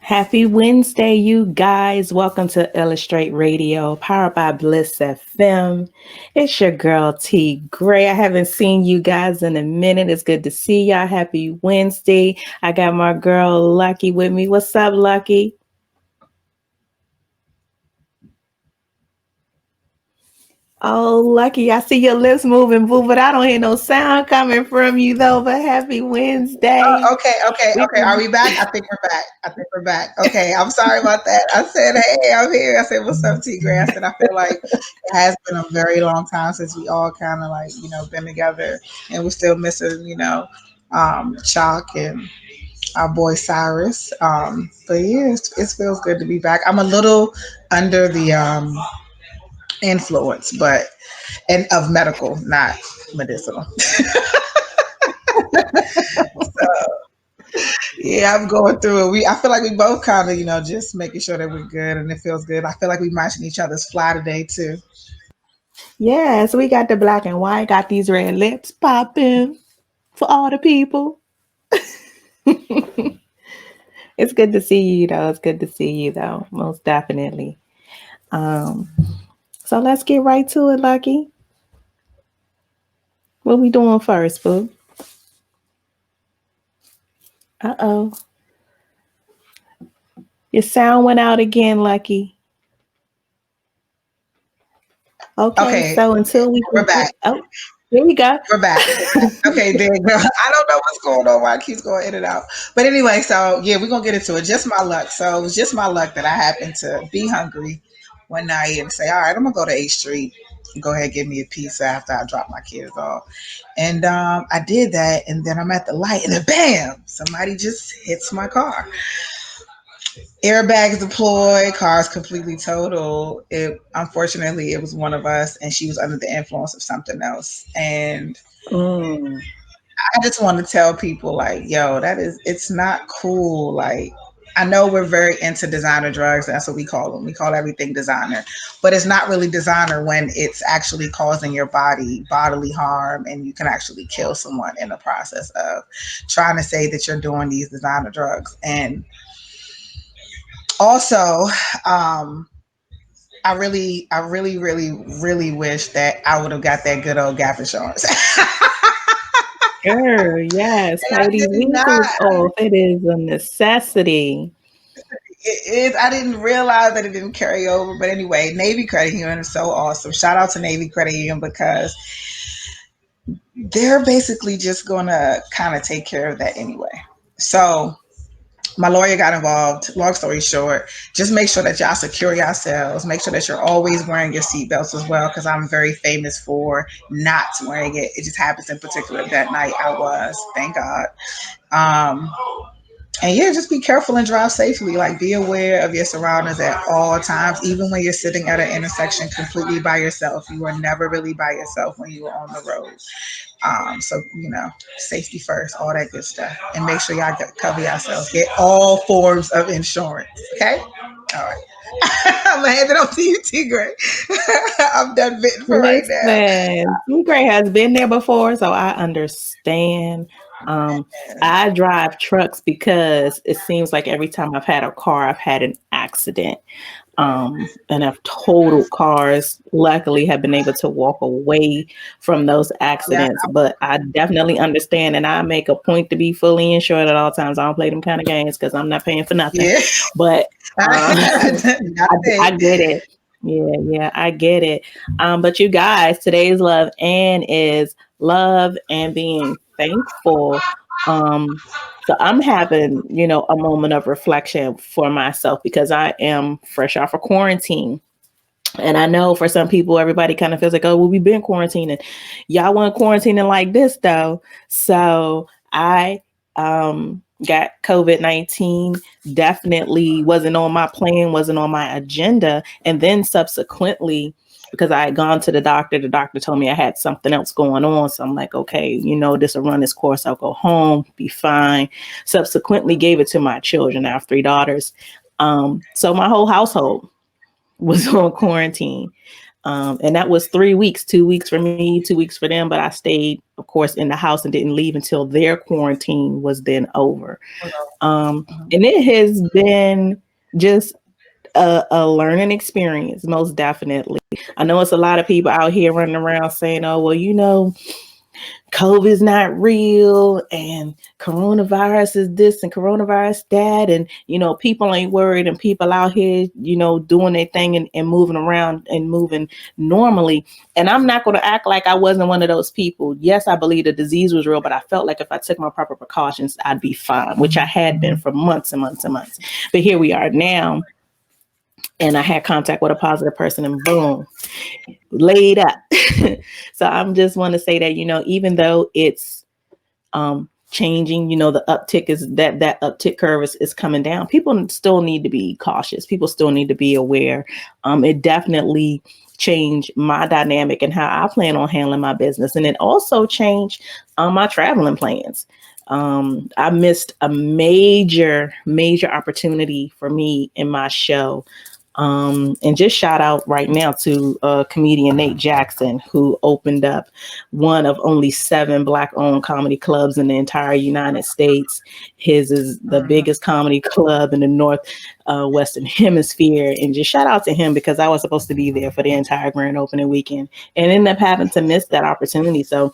Happy Wednesday, you guys. Welcome to Illustrate Radio, powered by Bliss FM. It's your girl T Gray. I haven't seen you guys in a minute. It's good to see y'all. Happy Wednesday. I got my girl Lucky with me. What's up, Lucky? Oh, Lucky, I see your lips moving, boo, but I don't hear no sound coming from you, though. But happy Wednesday. Okay. Are we back? I think we're back. Okay, I'm sorry about that. I said, hey, I'm here. I said, what's up, T Gray? I said, I feel like it has been a very long time since we all kind of like, been together, and we're still missing, Chalk and our boy Cyrus. But yeah, it feels good to be back. I'm a little under the influence, but and of medical, not medicinal. Yeah, I'm going through it. I feel like we both kind of, just making sure that we're good and it feels good. I feel like we matching each other's fly today too. Yes, we got the black and white, got these red lips popping for all the people. It's good to see you, though. It's good to see you, though. Most definitely. Um, so let's get right to it, Lucky. What we doing first, boo? Uh-oh. Your sound went out again, Lucky. Okay, Okay, so until we we're can back. oh, here we go. We're back. Okay, there you go. I don't know what's going on. Why it keeps going in and out. But anyway, so yeah, we're gonna get into it. Just my luck. So it was just my luck that I happened to be hungry one night and say, all right, I'm gonna go to 8th Street and go ahead and get me a pizza after I drop my kids off. And I did that, and then I'm at the light, and then bam, somebody just hits my car. Airbags deployed, cars completely total. It unfortunately it was one of us, and she was under the influence of something else. And Mm. I just want to tell people like, yo, it's not cool. Like, I know we're very into designer drugs. That's what we call them. We call everything designer, but it's not really designer when it's actually causing your body bodily harm, and you can actually kill someone in the process of trying to say that you're doing these designer drugs. And also, um, I really wish that I would have got that good old gap insurance. Girl, yes, And I pay these did not. vehicles off. It is a necessity. I didn't realize that it didn't carry over. But anyway, Navy Credit Union is so awesome. Shout out to Navy Credit Union because they're basically just gonna kind of take care of that anyway. So my lawyer got involved. Long story short, just make sure that y'all secure yourselves. Make sure that you're always wearing your seatbelts as well, because I'm very famous for not wearing it. It just happens in particular that night I was. Thank God. Um, and yeah, just be careful and drive safely. Like, be aware of your surroundings at all times, even when you're sitting at an intersection completely by yourself. You are never really by yourself when you are on the road. So safety first, all that good stuff, and make sure y'all cover yourselves. Get all forms of insurance. Okay. All right. I'm gonna hand it off to you, T Gray. I'm done bitten for right now. Listen, Gray has been there before, so I understand. Um, I drive trucks because it seems like every time I've had a car, I've had an accident. And I've totaled cars. Luckily, have been able to walk away from those Yeah, accidents. But I definitely understand, and I make a point to be fully insured at all times. I don't play them kind of games because I'm not paying for nothing. yeah. But I Nothing. get it. Yeah, I get it. But you guys, today's love and is love and being thankful. Um, so I'm having, a moment of reflection for myself because I am fresh off of quarantine. And I know for some people, everybody kind of feels like, oh, well, we've been quarantining. Y'all weren't quarantining like this, though. So I got COVID-19, definitely wasn't on my plan, wasn't on my agenda. And then subsequently, because I had gone to the doctor told me I had something else going on. So I'm like, okay, this will run its course. I'll go home, be fine. Subsequently gave it to my children. I have 3 daughters. So my whole household was on quarantine. And that was 3 weeks, 2 weeks for me, 2 weeks for them. But I stayed, of course, in the house and didn't leave until their quarantine was then over. And it has been just a learning experience, most definitely. I know it's a lot of people out here running around saying, oh, well, COVID's not real and coronavirus is this and coronavirus that. And, people ain't worried and people out here, doing their thing and moving around and moving normally. And I'm not going to act like I wasn't one of those people. Yes, I believe the disease was real, but I felt like if I took my proper precautions, I'd be fine, which I had been for months and months and months. But here we are now. And I had contact with a positive person and boom, laid up. So I'm just want to say that, even though it's changing, the uptick is that uptick curve is coming down. People still need to be cautious. People still need to be aware. It definitely changed my dynamic and how I plan on handling my business. And it also changed my traveling plans. I missed a major opportunity for me in my show. And just shout out right now to comedian Nate Jackson, who opened up one of only 7 Black-owned comedy clubs in the entire United States. His is the biggest comedy club in the North Western Hemisphere. And just shout out to him because I was supposed to be there for the entire grand opening weekend and ended up having to miss that opportunity. So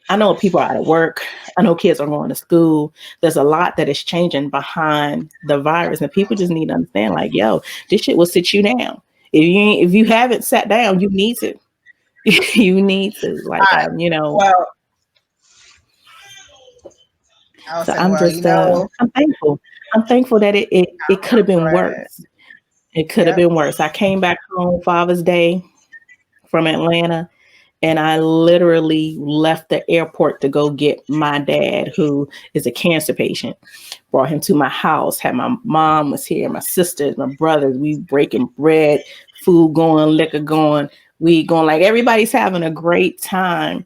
I know people are out of work. I know kids are going to school. There's a lot that is changing behind the virus, and people just need to understand, like, yo, this shit will sit you down. If you haven't sat down, you need to. You need to, like, Right. Well, I would So say, I'm well, just, I'm thankful. I'm thankful that it could have been right. worse. It could have Yep. been worse. I came back home Father's Day from Atlanta. And I literally left the airport to go get my dad, who is a cancer patient. Brought him to my house. Had my mom was here, my sisters, my brothers. We breaking bread, food going, liquor going, weed going. Like everybody's having a great time.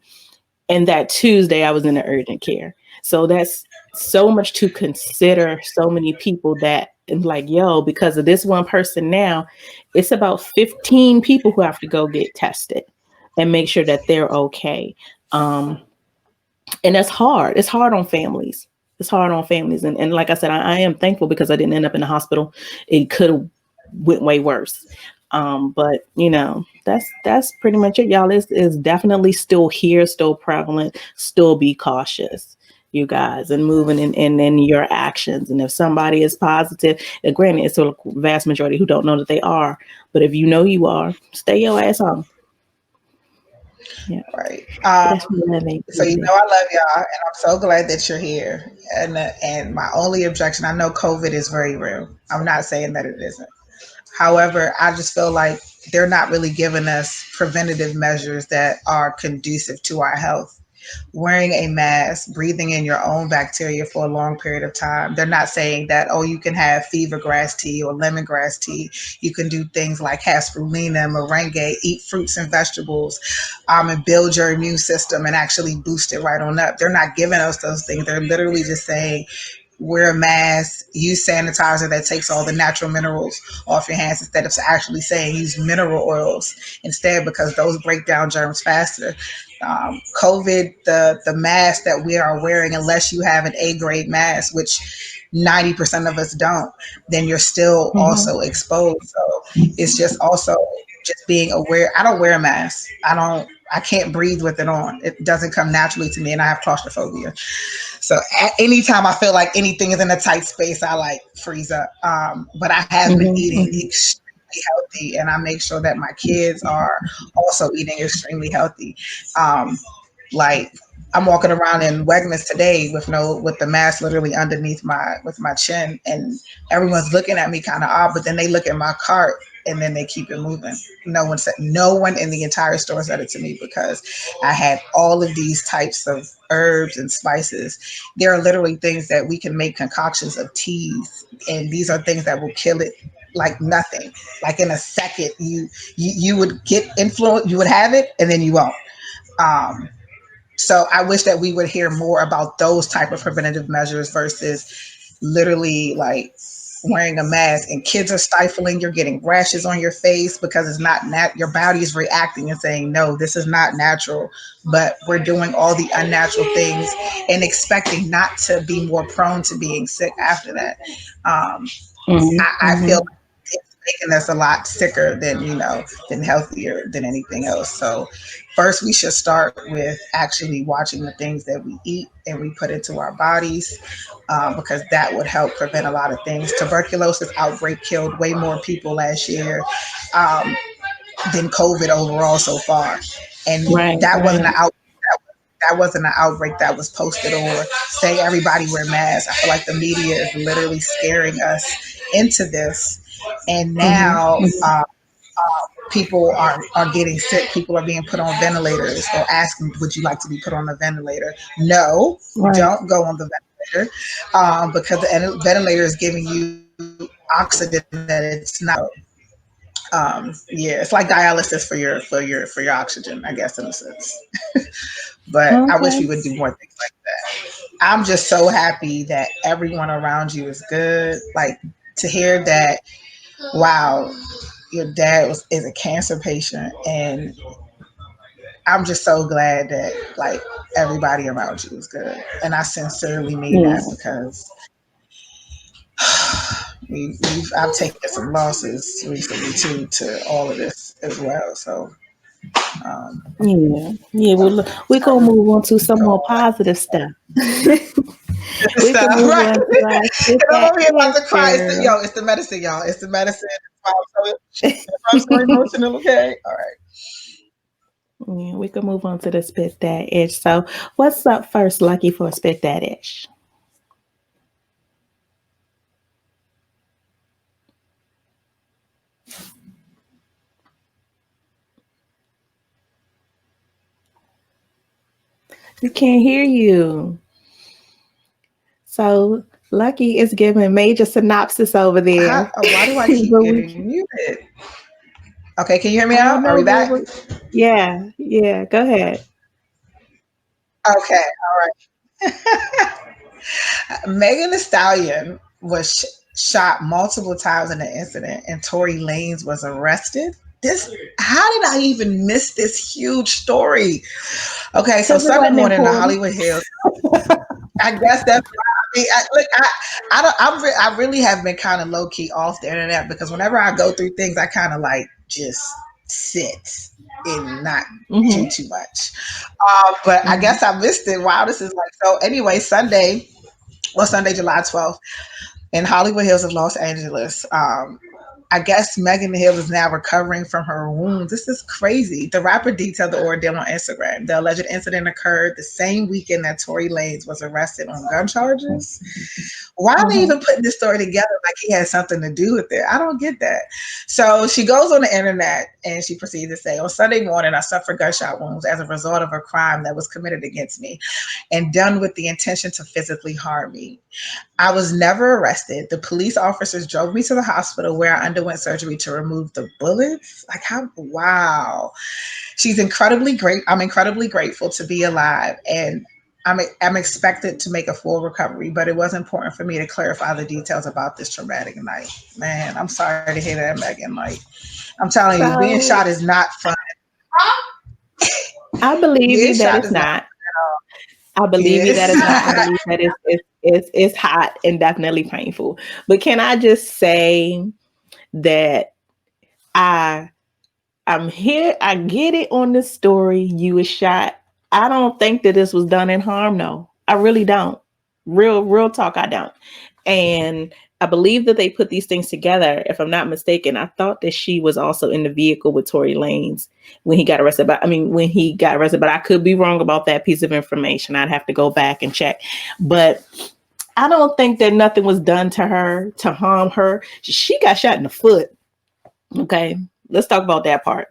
And that Tuesday, I was in the urgent care. So that's so much to consider. So many people that and like, yo, because of this one person now, it's about 15 people who have to go get tested and make sure that they're okay. Um, and that's hard. It's hard on families. It's hard on families. And like I said, I am thankful because I didn't end up in the hospital. It could have went way worse. But that's pretty much it, y'all. It's definitely still here, still prevalent, still be cautious, you guys, and moving in your actions. And if somebody is positive, and granted, it's a vast majority who don't know that they are, but if you know you are, stay your ass home. Yeah. Right. But that's what I think. So I love y'all, and I'm so glad that you're here. And my only objection, I know COVID is very real. I'm not saying that it isn't. However, I just feel like they're not really giving us preventative measures that are conducive to our health. Wearing a mask, breathing in your own bacteria for a long period of time. They're not saying that, oh, you can have fever grass tea or lemongrass tea. You can do things like have spirulina, moringa, eat fruits and vegetables, and build your immune system and actually boost it right on up. They're not giving us those things. They're literally just saying, wear a mask, use sanitizer that takes all the natural minerals off your hands instead of actually saying use mineral oils instead because those break down germs faster. COVID, the mask that we are wearing, unless you have an A grade mask, which 90% of us don't, then you're still Mhm. also exposed. So it's just also just being aware. I don't wear a mask. I can't breathe with it on. It doesn't come naturally to me and I have claustrophobia. So at anytime I feel like anything is in a tight space, I like freeze up. But I have been Mhm. eating Mhm. extremely healthy, and I make sure that my kids are also eating extremely healthy. Um, like I'm walking around in Wegmans today with the mask literally underneath my chin, and everyone's looking at me kind of odd. But then they look at my cart and then they keep it moving. No one in the entire store said it to me because I had all of these types of herbs and spices. There are literally things that we can make concoctions of teas, and these are things that will kill it like nothing. Like in a second, you would get influence, you would have it, and then you won't. Um, so I wish that we would hear more about those type of preventative measures versus literally like wearing a mask, and kids are stifling. You're getting rashes on your face because it's not your body is reacting and saying, no, this is not natural. But we're doing all the unnatural things and expecting not to be more prone to being sick after that. Um, I feel Mm-hmm. like it's making us a lot sicker than, than healthier than anything else. So first we should start with actually watching the things that we eat and we put into our bodies, because that would help prevent a lot of things. Tuberculosis outbreak killed way more people last year, um, than COVID overall so far. And Right, that wasn't an right. out that wasn't an outbreak that was posted or say everybody wear masks. I feel like the media is literally scaring us into this. And Mm-hmm. now, Mm-hmm. people are getting sick. People are being put on ventilators or asking, would you like to be put on a ventilator? No, Right. don't go on the ventilator, because the ventilator is giving you oxygen that it's not. Yeah, it's like dialysis for your oxygen, I guess, in a sense. But I wish we Okay. would do more things like that. I'm just so happy that everyone around you is good. Like, to hear that, wow, your dad is a cancer patient, and I'm just so glad that, like, everybody around you is good. And I sincerely mean that, Yeah. because I've taken some losses recently too to all of this as well. So, um, Yeah. Yeah. We're I gonna really move on to some feel more all that positive stuff. good We can stuff, move right? on to our spit And I'm that over here about ish, to cry. girl. It's the medicine, y'all. It's the medicine. I'm so emotional. Okay, all right. Yeah, we can move on to the spit that ish. So, what's up first, Lucky, for spit that ish? We can't hear you. So, Lucky is giving major synopsis over there. Why do I keep But we, getting muted? Okay, can you hear me I now? don't Are know, we but back? yeah, yeah, go ahead. Okay, all right. Megan Thee Stallion was shot multiple times in the incident, and Tory Lanez was arrested. This, how did I even miss this huge story? Okay, so Because it Sunday wasn't morning in the important. Hollywood Hills. I guess that's why. Look, I don't. I really have been kind of low key off the internet, because whenever I go through things, I kind of like just sit and not do Hmm. too much. But I Hmm. guess I missed it. Wow, this is like so. Anyway, Sunday, July 12th, in Hollywood Hills of Los Angeles. I guess Megan Hill is now recovering from her wounds. This is crazy. The rapper detailed the ordeal on Instagram. The alleged incident occurred the same weekend that Tory Lanez was arrested on gun charges. Why are they Hmm. even putting this story together like he had something to do with it? I don't get that. So she goes on the internet and she proceeds to say, on Sunday morning, I suffered gunshot wounds as a result of a crime that was committed against me and done with the intention to physically harm me. I was never arrested. The police officers drove me to the hospital where I underwent surgery to remove the bullets. Like, how, wow. She's incredibly great. I'm incredibly grateful to be alive, and I'm expected to make a full recovery, but it was important for me to clarify the details about this traumatic night. Man, I'm sorry to hear that, Megan. Like, I'm telling you, being shot So, is not fun. I believe Being you that shot it's is not not. I believe you that yes. it's not. I believe that it's hot and definitely painful. But can I just say that I I'm here. I get it on this story. You was shot. I don't think that this was done in harm. No, I really don't. Real talk. I don't. And I believe that they put these things together. If I'm not mistaken, I thought that she was also in the vehicle with Tory Lanez when he got arrested. But I mean, when he got arrested, but I could be wrong about that piece of information. I'd have to go back and check. But I don't think that nothing was done to her to harm her. She got shot in the foot. Okay, let's talk about that part.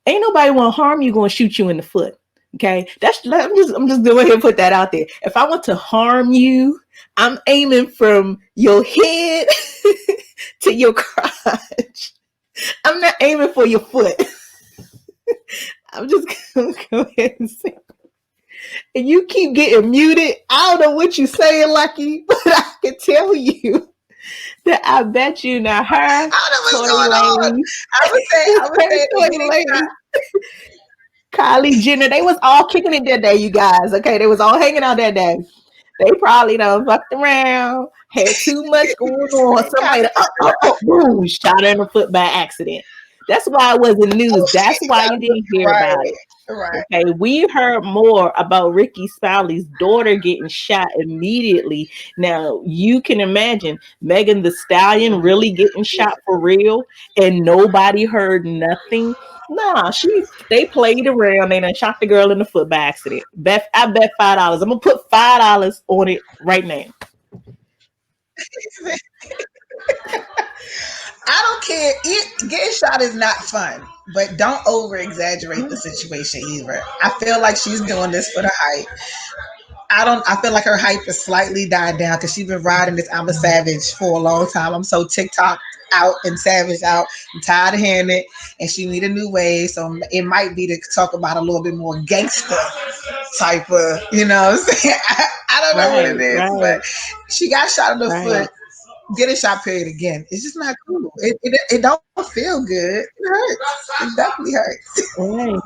Ain't nobody want to harm you, going to shoot you in the foot. Okay, I'm just going ahead and put that out there. If I want to harm you, I'm aiming from your head to your crotch. I'm not aiming for your foot. I'm just going to go ahead and say, and you keep getting muted. I don't know what you're saying, Lucky, but I can tell you. I bet you now her, I don't know what's Tory going on. Lanez, I would her, say the Tory getting shot. Lanez, Kylie Jenner, they was all kicking it that day, you guys. Okay, they was all hanging out that day. They probably done fucked around, had too much going on. Somebody, Kylie Jenner. boom, shot her in the foot by accident. That's why it wasn't news. Oh shit, That's you why got you didn't hear right, about it. right. Okay, we heard more about Ricky Spalley's daughter getting shot immediately. Now you can imagine Megan the Stallion really getting shot for real, and nobody heard nothing. Nah, they played around. They done shot the girl in the foot by accident. I bet $5. I'm gonna put $5 on it right now. I don't care. Getting shot is not fun, but don't over exaggerate the situation either. I feel like she's doing this for the hype. I don't. I feel like her hype is slightly died down because she's been riding this "I'm a Savage" for a long time. I'm so TikTok out and Savage out. I'm tired of hearing it, and she need a new way. So it might be to talk about a little bit more gangster type of, you know what I'm saying? I don't know what it Right, is, but right, she got shot in the foot. right, Get a shot period again. It's just not cool. It don't feel good. It hurts. It definitely hurts. right,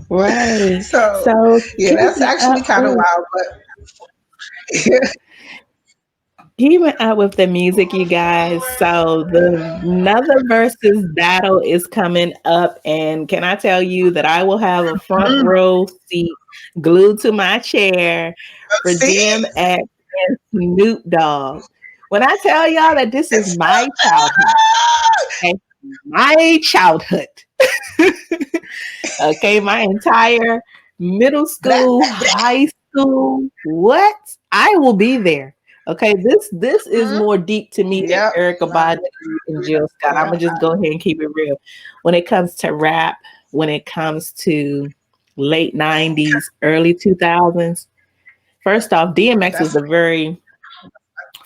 right. So So yeah, keep that's it actually up. kind of wild, but Keeping up with the music, you guys. So the another versus battle is coming up, and can I tell you that I will have a front row seat glued to my chair for see, DMX and Snoop Dogg. When I tell y'all that this is it's my childhood, okay, my childhood, okay, my entire middle that, school, high school, what? I will be there. Okay, this is more deep to me than yep. Erica Badu and Jill Scott. I'm Yeah. gonna just go ahead and keep it real. When it comes to rap, when it comes to late '90s, early 2000s, first off, DMX was That's the very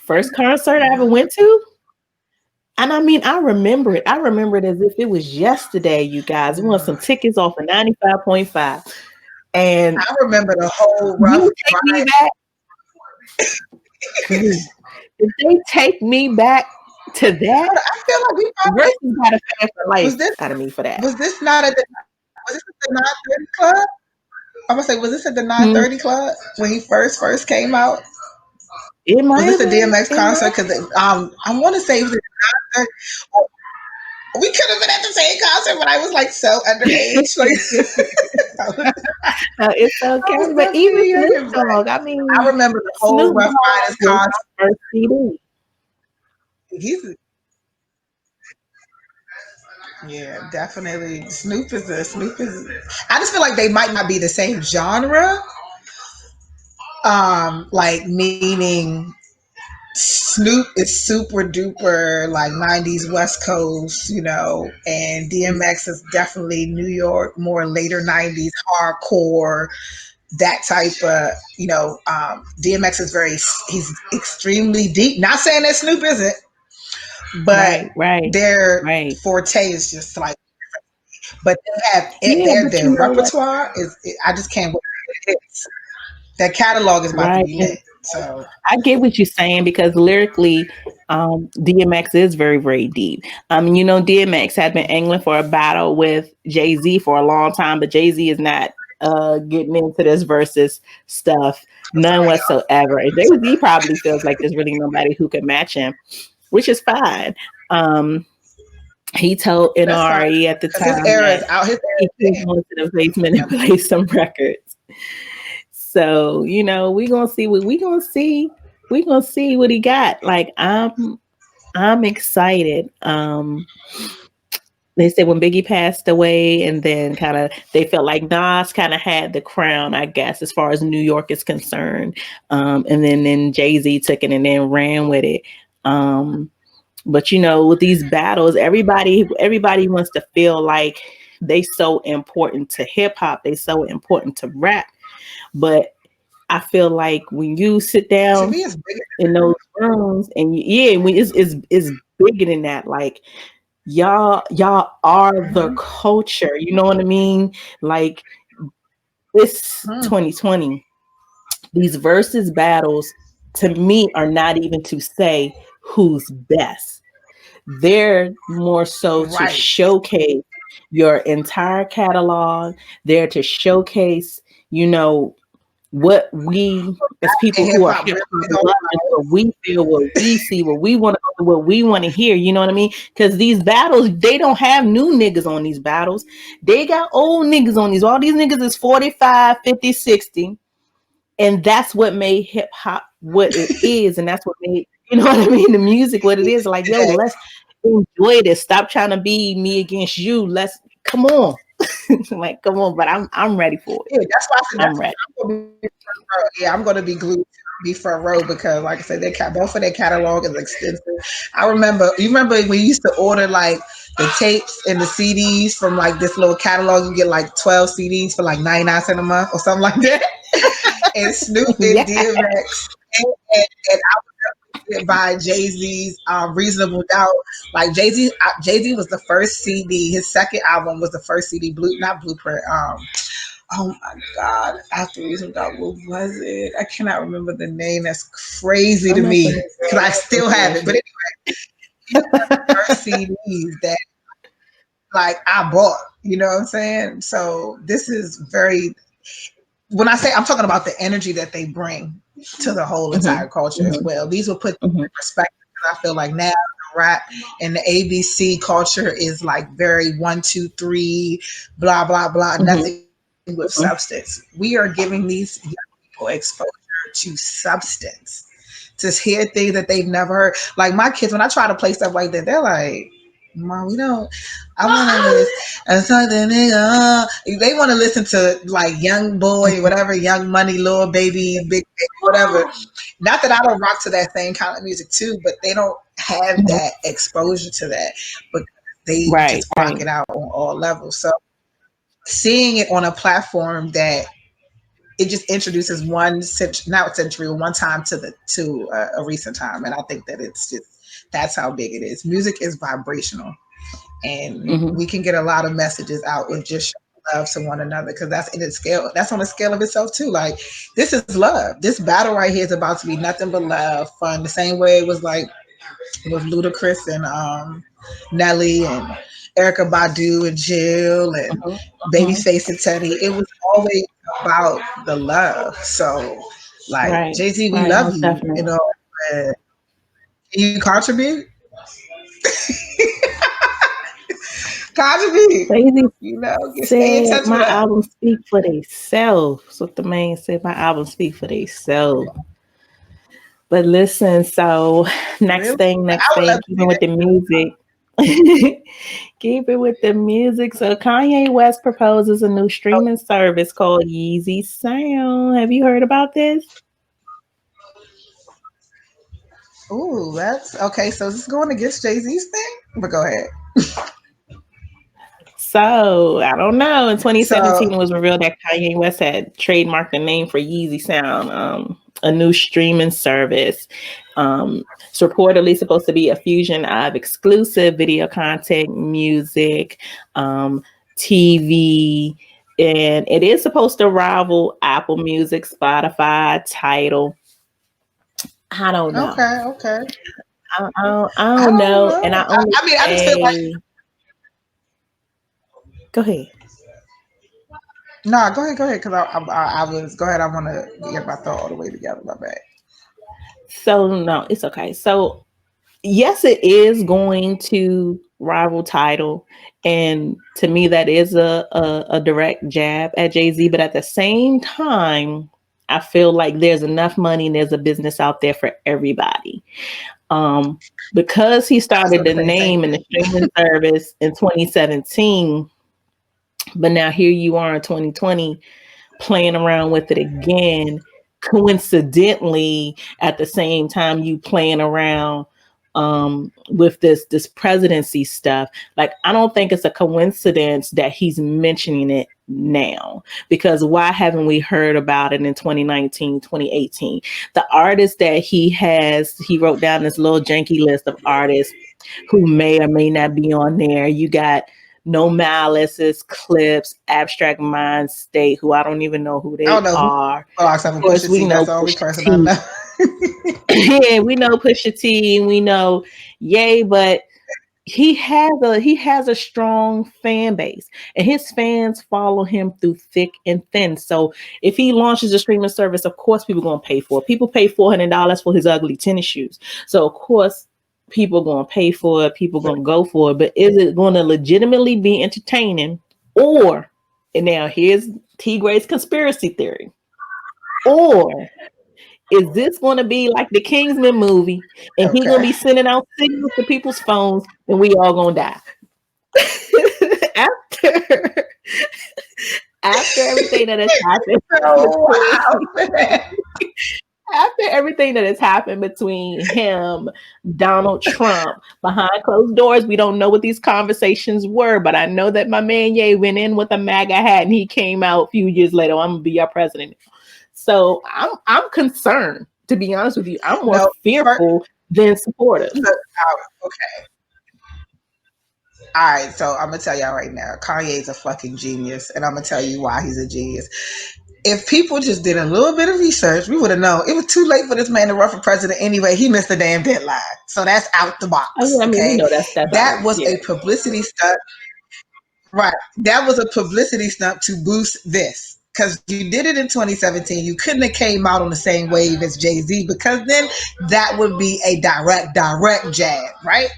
first concert I ever went to. And I mean, I remember it. I remember it as if it was yesterday, you guys. We want some tickets off of 95.5. And I remember the whole you rough take me ride. back, girl. If they take me back to that, I feel like we probably versus got a fan for life was this out of me for that. was this not at the was this at the 930 club? I'm gonna say, was this at the Hmm. 930 club when he first came out? It Was might this have a been. DMX It concert? might. Because I want to say it was at 930. We could have been at the same concert, but I was like so underage. Like No, it's I okay. was But even definitely Snoop young, but Dogg, I I mean, remember the whole Snoop Rough Dogg Riders was concert. my first CD. He's yeah, definitely. Snoop is. I just feel like they might not be the same genre. Like meaning Snoop is super duper like 90s West Coast, you know, and DMX is definitely New York, more later 90s hardcore, that type of, you know, DMX is he's extremely deep. Not saying that Snoop isn't, but Right, right, their right. forte is just like, but they have Yeah, but you their know what? repertoire I just can't wait till it hits. That catalog is about to Right. be And lit. So I get what you're saying because lyrically, DMX is very, very deep. You know, DMX had been angling for a battle with Jay Z for a long time, but Jay Z is not getting into this versus stuff, none sorry, whatsoever. And Jay Z probably feels like there's really nobody who can match him, which is fine. Um, he told that's fine NRE at the because his time era is that out. His era he is could go to the basement and play some records. So, you know, we gonna see what he got. Like I'm excited. They said when Biggie passed away and then kind of they felt like Nas kind of had the crown, I guess, as far as New York is concerned. And then Jay-Z took it and then ran with it. Um, but you know, with these battles, everybody wants to feel like they so important to hip hop, they so important to rap. But I feel like when you sit to down me it's bigger. in those rooms and yeah, when it's bigger than that. Like y'all are the Mm-hmm. culture. You know what I mean? Like it's Mm-hmm. 2020. These versus battles to me are not even to say who's best. They're more so to Right. showcase your entire catalog. They're to showcase, you know, what we as people And who hip are hop hip really hop don't lovers, what we feel, what we see, what we want to, what we want to hear. You know what I mean? Because these battles, they don't have new niggas on these battles. They got old niggas on these. All these niggas is 45, 50, 60. And that's what made hip hop what it is, and that's what made, you know what I mean, the music what it is. Like, yo, know. let's enjoy this. Stop trying to be me against you. Let's come on. Like, come on. But I'm ready for it. Yeah, that's why I said I'm that's ready. I'm gonna be front row. Yeah, I'm gonna be glued to be front row because, like I said, both of their catalog is extensive. I remember, you remember we used to order like the tapes and the CDs from like this little catalog. You get like 12 CDs for like 99 cents a month or something like that. And Snoop and Yeah. DMX and I was by Jay Z's Reasonable Doubt. Like Jay Z was the first CD. His second album was the first CD. Not Blueprint. Oh my God! After Reasonable Doubt, what was it? I cannot remember the name. That's crazy to I'm not me gonna because I still have it. But say anyway, these were the first CDs that like I bought. You know what I'm saying? So this is very, when I say, I'm talking about the energy that they bring to the whole entire culture as well. These will put things in perspective. I feel like now the rap and the ABC culture is like very 1, 2, 3, blah blah blah, nothing with substance. We are giving these young people exposure to substance, to hear things that they've never heard. Like my kids, when I try to play stuff like that, they're like, Mom, we don't. I want to listen. And something, nigga. They want to listen to like Young Boy, whatever, Young Money, Little Baby, Big Baby, whatever. Not that I don't rock to that same kind of music too, but they don't have that exposure to that. But they right, just rock right. it out on all levels. So seeing it on a platform that it just introduces one century, not century, one time to a recent time, and I think that it's just that's how big it is. Music is vibrational, and Hmm. we can get a lot of messages out with just love to one another because that's in its scale. That's on the scale of itself too. Like this is love. This battle right here is about to be nothing but love, fun. The same way it was like with Ludacris and Nelly and Erica Badu and Jill and Hmm. Hmm. Babyface and Teddy. It was always about the love. So, like Right, Jay Z, we right, love most you. You definitely. know, uh, can you contribute? Contribute. Crazy You know, stay in said touch with my us. albums speak for themselves. That's what the man said. My albums speak for themselves. But listen, so Really? next I would love thing, to see keeping with that. the music. Keep it with the music. So Kanye West proposes a new streaming service called Yeezy Sound. Have you heard about this? Ooh, that's okay. So is this going against Jay Z's thing? But go ahead. So I don't know. In So 2017, it was revealed that Kanye West had trademarked the name for Yeezy Sound, a new streaming service. It's reportedly supposed to be a fusion of exclusive video content, music, um, TV, and it is supposed to rival Apple Music, Spotify, Tidal. I don't know. okay, okay. I I don't don't know. And know. I only I mean, I just feel like say, go ahead. no. Go ahead, because I was go ahead. I want to get my thought all the way together. My bad. So no, it's okay. So yes, it is going to rival title. And to me, that is a direct jab at Jay Z. But at the same time, I feel like there's enough money and there's a business out there for everybody. Um, because he I was started going to the say the same name and the thing. streaming service in 2017, but now here you are in 2020 playing around with it again, coincidentally at the same time you playing around with this presidency stuff. Like, I don't think it's a coincidence that he's mentioning it now, because why haven't we heard about it in 2019, 2018? The artists that he wrote down this little janky list of artists who may or may not be on there. You got No Malice's Clips, Abstract Mind State, who I don't even know who I they don't know who are. blocks up Of and course, Pusha we T. know That's the only Pusha person I T. know. Yeah, we know Pusha T, and we know Yay, but he has a strong fan base, and his fans follow him through thick and thin. So if he launches a streaming service, of course people gonna pay for it. People pay $400 for his ugly tennis shoes, so of course people gonna pay for it. People gonna go for it. But is it gonna legitimately be entertaining, or and now here's T Gray's conspiracy theory, or is this going to be like the Kingsman movie, and he going to Okay. be sending out signals to people's phones, and we all going to die? after after everything that has happened So between wow. after everything that has happened between him, Donald Trump, behind closed doors, we don't know what these conversations were, but I know that my man Ye went in with a MAGA hat and he came out a few years later. I'm gonna be your president. So I'm concerned, to be honest with you. I'm more No, first, fearful than supportive. okay. All right, so I'm gonna tell y'all right now, Kanye's a fucking genius, and I'm gonna tell you why he's a genius. If people just did a little bit of research, we would have known it was too late for this man to run for president anyway. He missed the damn deadline, so that's out the box. I mean, we Okay, know that's that already, was yeah. a publicity stunt. Right. That was a publicity stunt to boost this. Because you did it in 2017. You couldn't have came out on the same wave as Jay-Z because then that would be a direct jab, right?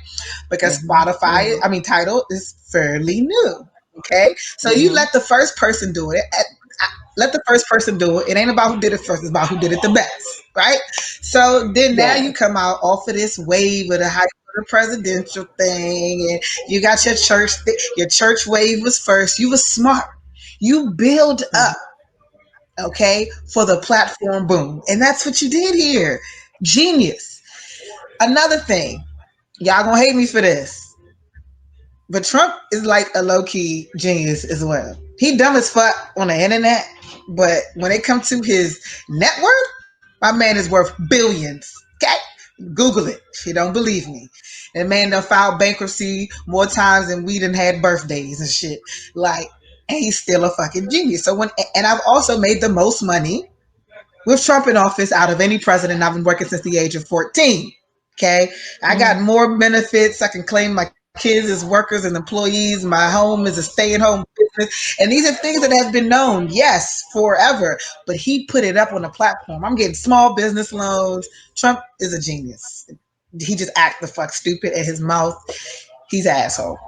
Because Mm-hmm, Spotify, mm-hmm, I mean, Tidal is fairly new. Okay. So you mm-hmm. let the first person do it. Let the first person do it. It ain't about who did it first, it's about who did it the best, right? So then now you Yes. come out off of this wave of the hype of the presidential thing, and you got your your church wave was first. You was smart. You build Mm-hmm, up, okay, for the platform boom. And that's what you did here. Genius. Another thing, y'all gonna hate me for this. But Trump is like a low key genius as well. He dumb as fuck on the internet, but when it comes to his net worth, my man is worth billions. Okay, Google it if you don't believe me. That man done filed bankruptcy more times than we done had birthdays and shit. Like, and he's still a fucking genius. So and I've also made the most money with Trump in office out of any president. I've been working since the age of 14. Okay. I got mm-hmm, more benefits. I can claim my kids as workers and employees. My home is a stay at home business. And these are things that have been known, yes, forever. But he put it up on a platform. I'm getting small business loans. Trump is a genius. He just act the fuck stupid at his mouth. He's an asshole.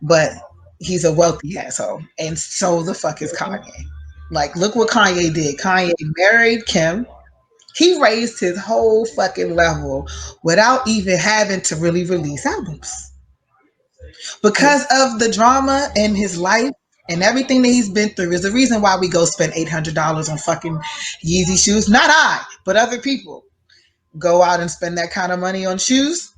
But he's a wealthy asshole. And so the fuck is mm-hmm. Kanye. Like, look what Kanye did. Kanye married Kim. He raised his whole fucking level without even having to really release albums Yeah. because of the drama in his life and everything that he's been through is the reason why we go spend $800 on fucking Yeezy shoes. Not I, but other people go out and spend that kind of money on shoes.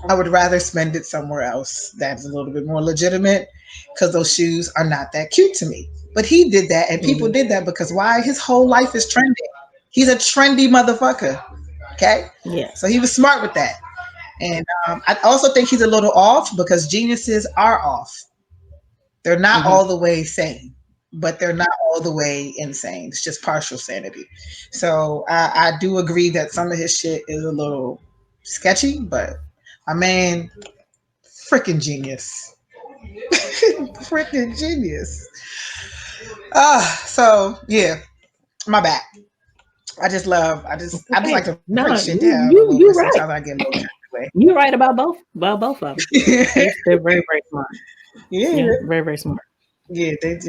I would rather spend it somewhere else that's a little bit more legitimate because those shoes are not that cute to me. But he did that, and people Mm-hmm. did that because why? His whole life is trending. He's a trendy motherfucker. Okay, so Yes. he was smart with that, and I also think he's a little off because geniuses are off. They're not Mm-hmm. all the way sane, but they're not all the way insane. It's just partial sanity. So I do agree that some of his shit is a little sketchy, but I mean, freaking genius. Freaking genius. So yeah, my bad. It's I just like okay. to break No, shit you down a you little bit. you Sometimes right. I get a little carried away. You're right about both of them. They're very smart. Yeah, Yeah, very smart. yeah, they just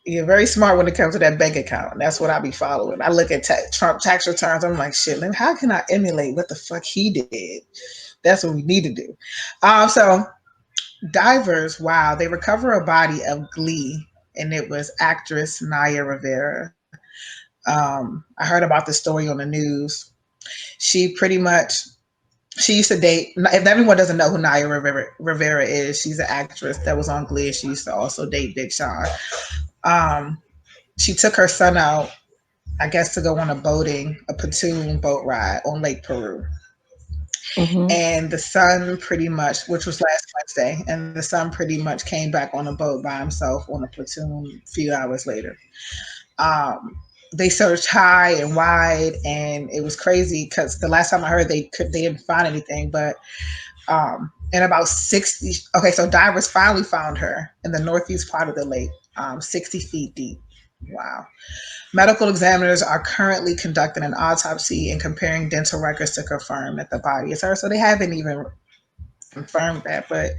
yeah, very smart when it comes to that bank account. That's what I be following. I look at Trump tax returns. I'm like, shit, man, how can I emulate what the fuck he did? That's what we need to do. So divers, wow, they recover a body of Glee, and it was actress Naya Rivera. I heard about the story on the news. She pretty much she used to date. If everyone doesn't know who Rivera is, she's an actress that was on Glee. She used to also date Big Sean. Um, she took her son out, I guess, to go on a pontoon boat ride on Lake Peru. Mm-hmm. And the son pretty much, which was last Wednesday, and the son pretty much came back on a boat by himself on a platoon a few hours later. Um, They searched high and wide, and it was crazy because the last time I heard they didn't find anything, but in about 60, okay, so divers finally found her in the northeast part of the lake, 60 feet deep. Wow. Medical examiners are currently conducting an autopsy and comparing dental records to confirm that the body is her. So they haven't even confirmed that, but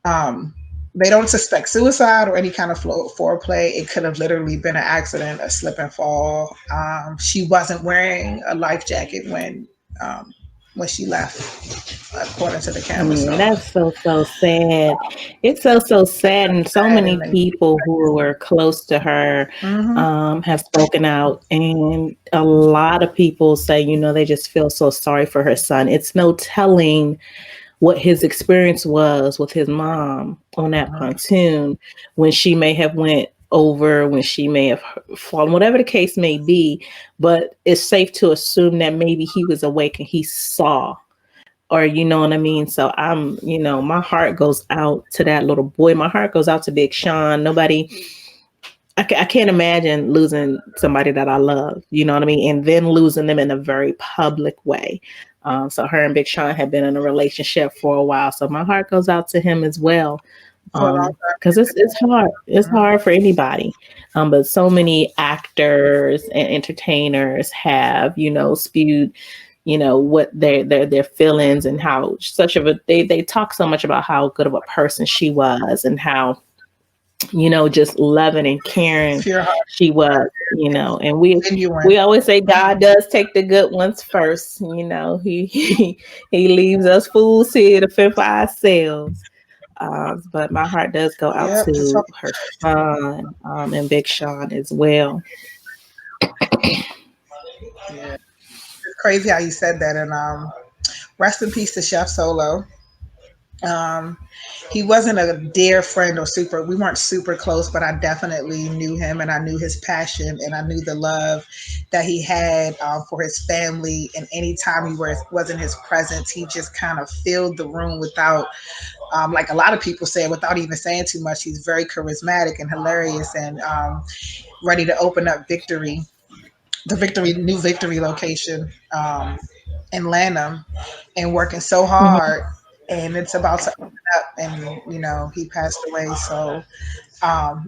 um, they don't suspect suicide or any kind of foreplay. It could have literally been an accident, a slip and fall. She wasn't wearing a life jacket um, when she left, according to the camera. Yeah, So that's so, so sad. It's so, so sad, and so sad and many many. people who were close to her, Hmm. have spoken out, and a lot of people say, they just feel so sorry for her son. It's no telling what his experience was with his mom on that pontoon when she may have went over, when she may have fallen, whatever the case may be. But it's safe to assume that maybe he was awake and he saw, or you know what I mean? So my heart goes out to that little boy. My heart goes out to Big Sean. I can't imagine losing somebody that I love, you know what I mean? And then losing them in a very public way. So her and Big Sean had been in a relationship for a while. So my heart goes out to him as well. For a long Because it's hard. It's time. hard for anybody. But so many actors and entertainers have, spewed, what their feelings, and how such of a they talk so much about how good of a person she was, and how just loving and caring Pure heart, she was, and genuine. we always say God does take the good ones first. He leaves us fools here to fend for ourselves. But my heart does go out Yep. to her son, and Big Sean as well. Yeah. It's crazy how you said that. And rest in peace to Chef Solo. Um, he wasn't a dear friend or super. We weren't super close, but I definitely knew him, and I knew his passion, and I knew the love that he had for his family. And anytime was in his presence, he just kind of filled the room without, like a lot of people say, without even saying too much. He's very charismatic and hilarious, and ready to open up new victory location in Lanham, and working so Mhm. hard, and it's about to open up, and he passed away. So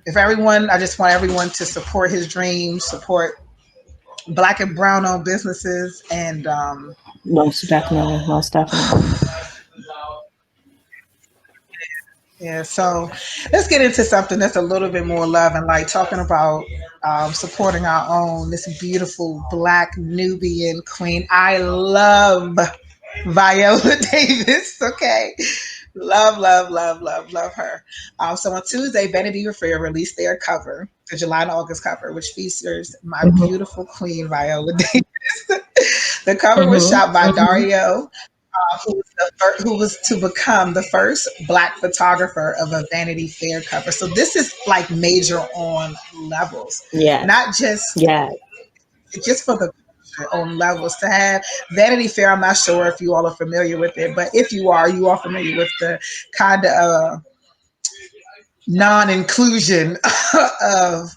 if everyone, I just want everyone to support his dreams, support black and brown owned businesses, and Most definitely, most definitely. yeah. So let's get into something that's a little bit more love and light, talking about supporting our own, this beautiful black Nubian queen. I love Viola Davis. Okay. Love, love, love, love, love her. So on Tuesday, Vanity Fair released their cover, the July and August cover, which features my Hmm. beautiful queen, Viola Davis. The cover was Hmm. shot by Hmm. Dario, who was to become the first black photographer of a Vanity Fair cover. So this is like major on levels, Yes. not Yes. just for the on levels to have Vanity Fair. I'm not sure if you all are familiar with it, but if you are familiar with the kind of non-inclusion of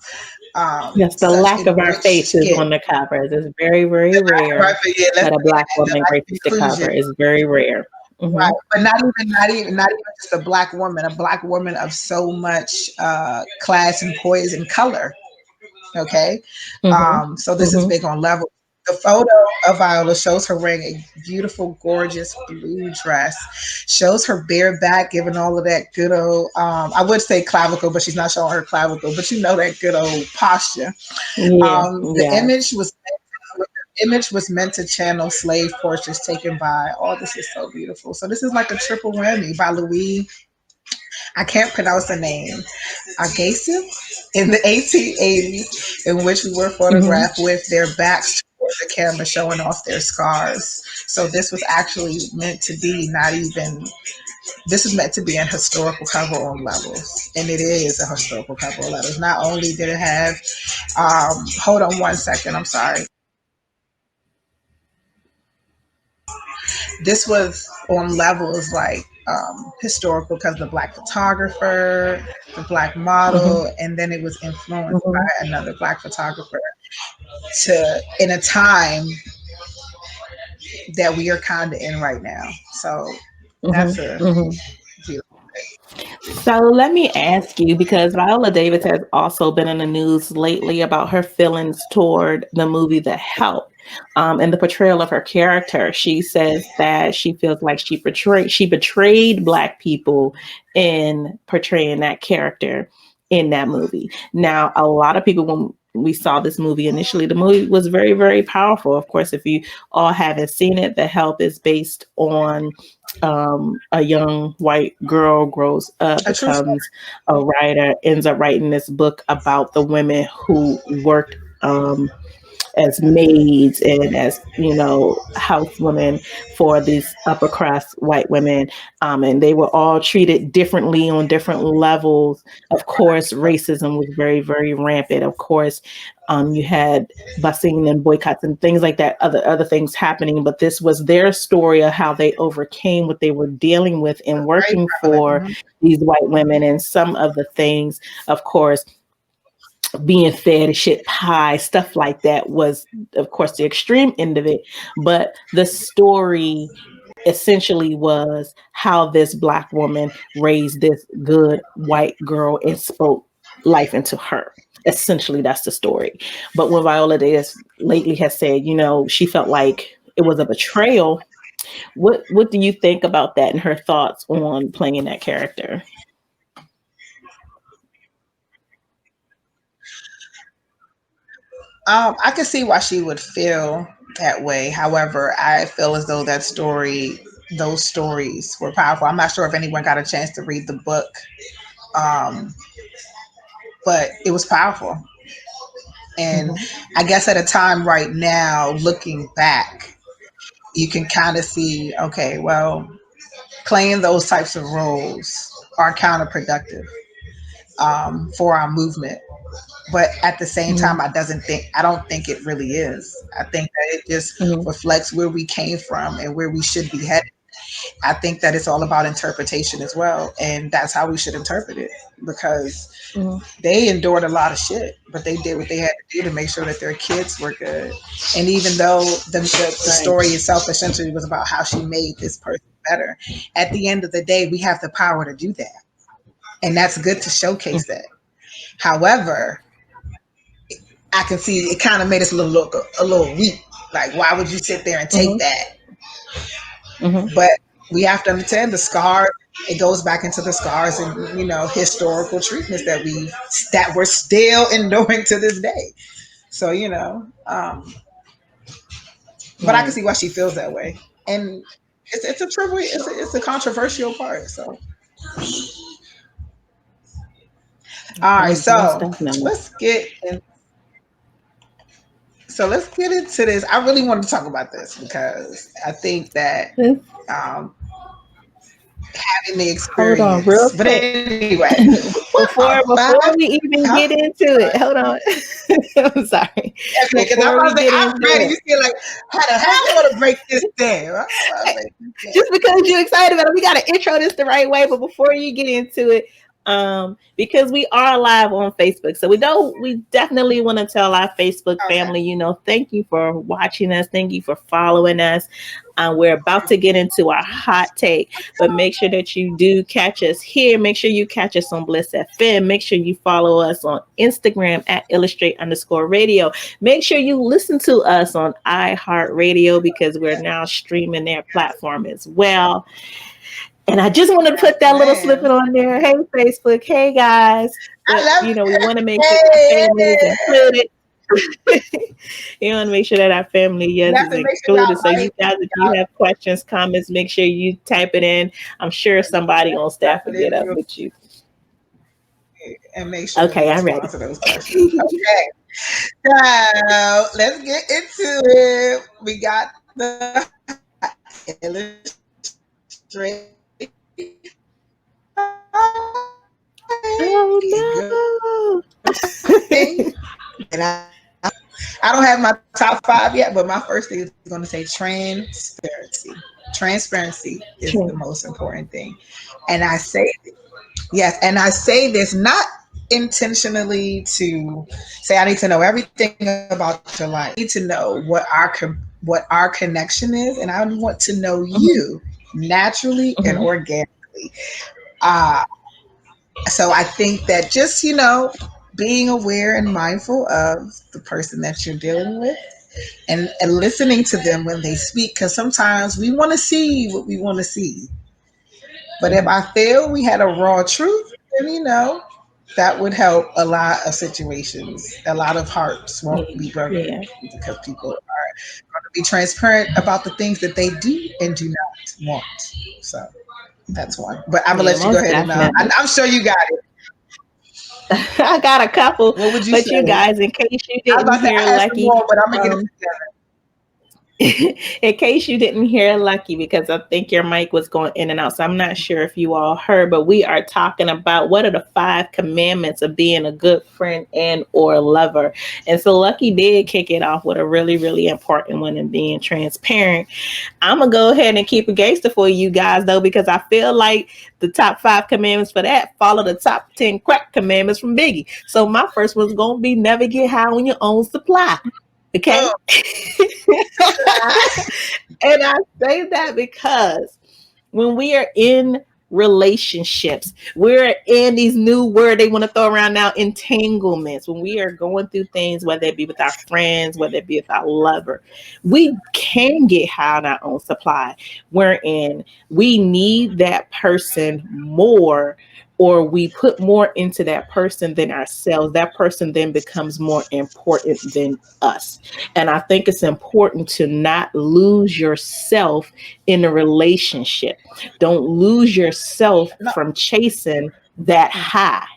Yes, the such lack of our enriched faces skin. on the covers is very, very Right, rare. but yeah, let's That a say black that, the woman lack of graces the cover inclusion. is very rare. Right, Hmm. but not even just a black woman of so much class and poise and color. Okay, Hmm. so this is Hmm. big on level. The photo of Viola shows her wearing a beautiful, gorgeous blue dress. Shows her bare back, giving all of that good old, I would say clavicle, but she's not showing her clavicle, but that good old posture. Yeah. The Yes. image was meant to channel slave portraits taken by. Oh, this is so beautiful. So this is like a triple whammy by Louis. I can't pronounce the name. Agassiz in the 1880s, in which we were Hmm. photographed with their backs towards the camera, showing off their scars. So this was actually meant to be not even. This is meant to be an historical cover on levels, and it is a historical cover on levels. Not only did it have, hold on one second, I'm sorry. This was on levels like historical because the black photographer, the black Hmm. model, and then it was influenced Hmm. by another black photographer. to in a time that we are kind of in right now. So Hmm. that's a Hmm. beautiful. So let me ask you, because Viola Davis has also been in the news lately about her feelings toward the movie The Help, and the portrayal of her character. She says that she feels like she betrayed Black people in portraying that character in that movie. Now, a lot of people, when we saw this movie initially, the movie was very, very powerful. Of course, if you all haven't seen it, The Help is based on a young white girl grows up, A true story. becomes a writer, ends up writing this book about the women who worked as maids and as housewomen for these upper class white women, and they were all treated differently on different levels. Of course, racism was very, very rampant. Of course, you had busing and boycotts and things like that, other things happening, but this was their story of how they overcame what they were dealing with in Very working prevalent. for these white women. And some of the things, of course, being fed a shit pie, stuff like that was, of course, the extreme end of it. But the story essentially was how this Black woman raised this good white girl and spoke life into her. Essentially, that's the story. But when Viola Davis lately has said, she felt like it was a betrayal. What do you think about that and her thoughts on playing that character? I can see why she would feel that way. However, I feel as though those stories were powerful. I'm not sure if anyone got a chance to read the book, um, but it was powerful. And Hmm. I guess at a time right now, looking back, you can kind of see, okay, well, playing those types of roles are counterproductive for our movement. But at the same Hmm. time, I don't think it really is. I think that it just Hmm. reflects where we came from and where we should be headed. I think that it's all about interpretation as well, and that's how we should interpret it because Hmm. they endured a lot of shit, but they did what they had to do to make sure that their kids were good. And even though the Right. story itself essentially was about how she made this person better, at the end of the day, we have the power to do that, and that's good to showcase that. However, I can see it kind of made us a little weak. Like, why would you sit there and take Hmm. that? Hmm. But we have to understand the scar. It goes back into the scars and historical treatments that we're still enduring to this day. So but I can Right. see why she feels that way, and it's a trivial, it's a controversial part. So all right, Most so definitely. let's get in, let's get into this. I really wanted to talk about this because I think that um, having the Hold on, real experience. But quick. anyway, what are Before five? we even Huh? get into it, hold on. I'm sorry. Okay, because I'm Before about we to say get I'm into ready. it, You feel like how I want to break this down? How I break this down? just because you're excited about it, we got to intro this the right way. But before you get into it, because we are live on Facebook, so we definitely want to tell our Facebook Okay. family, thank you for watching us, thank you for following us. We're about to get into our hot take, but make sure that you do catch us here. Make sure you catch us on Bliss FM. Make sure you follow us on Instagram at illustrate_radio. Make sure you listen to us on iHeartRadio because we're now streaming their platform as well. And I just wanted to Yes, put that little ma'am. snippet on there. Hey, Facebook. Hey, guys. I But, love we want to make sure our it. family is included. You want to make sure that our family, yes, Yes, is and make sure included. So, y'all you guys, if you have questions, comments, make sure you type it in. I'm sure somebody on staff type will it get in up real with you. quick and make sure that we Okay, I'm ready. respond to those questions. Okay. So let's get into it. We got the illustrate. Oh, Good no. thing. And I don't have my top five yet, but my first thing is going to say transparency. Transparency is the most important thing. And I say, yes, and I say this not intentionally to say, I need to know everything about your life. I need to know what our connection is, and I want to know Mhm, you naturally and mhm. organically. Uh, so I think that just, being aware and mindful of the person that you're dealing with, and listening to them when they speak, because sometimes we want to see what we want to see. But if Mhm. I feel we had a raw truth, then, that would help a lot of situations. A lot of hearts won't Yeah, be broken yeah, because people are going to be transparent about the things that they do and do not want. So that's one. But I'm gonna yeah, let you go most ahead and definitely. I'm sure you got it. I got a couple, What would you but say? you guys, in case you I was didn't about to say hear I had some Lucky, more, but I'm gonna get it um, together. in case you didn't hear Lucky, because I think your mic was going in and out, so I'm not sure if you all heard, but we are talking about what are the 5 commandments of being a good friend and or lover. And so Lucky did kick it off with a really, really important one in being transparent. I'm gonna go ahead and keep it gangster for you guys though, because I feel like the top 5 commandments for that follow the top 10 crack commandments from Biggie. So my first one's gonna be never get high on your own supply. Okay. Oh, And I say that because when we are in relationships, we're in these new word they want to throw around now, entanglements. When we are going through things, whether it be with our friends, whether it be with our lover, we can get high on our own supply. Wherein we need that person more, or we put more into that person than ourselves. That person then becomes more important than us. And I think it's important to not lose yourself in a relationship. Don't lose yourself no. from chasing that high.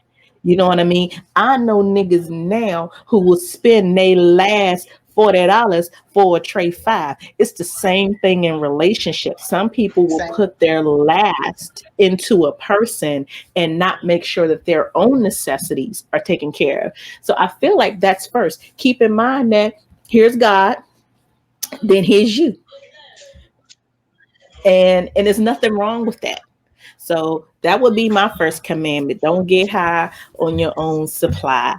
You know what I mean? I know niggas now who will spend their last $40 for a tray five. It's the same thing in relationships. Some people will Same. put their last into a person and not make sure that their own necessities are taken care of. So I feel like that's first. Keep in mind that here's God, then here's you. And there's nothing wrong with that. So that would be my first commandment. Don't get high on your own supply.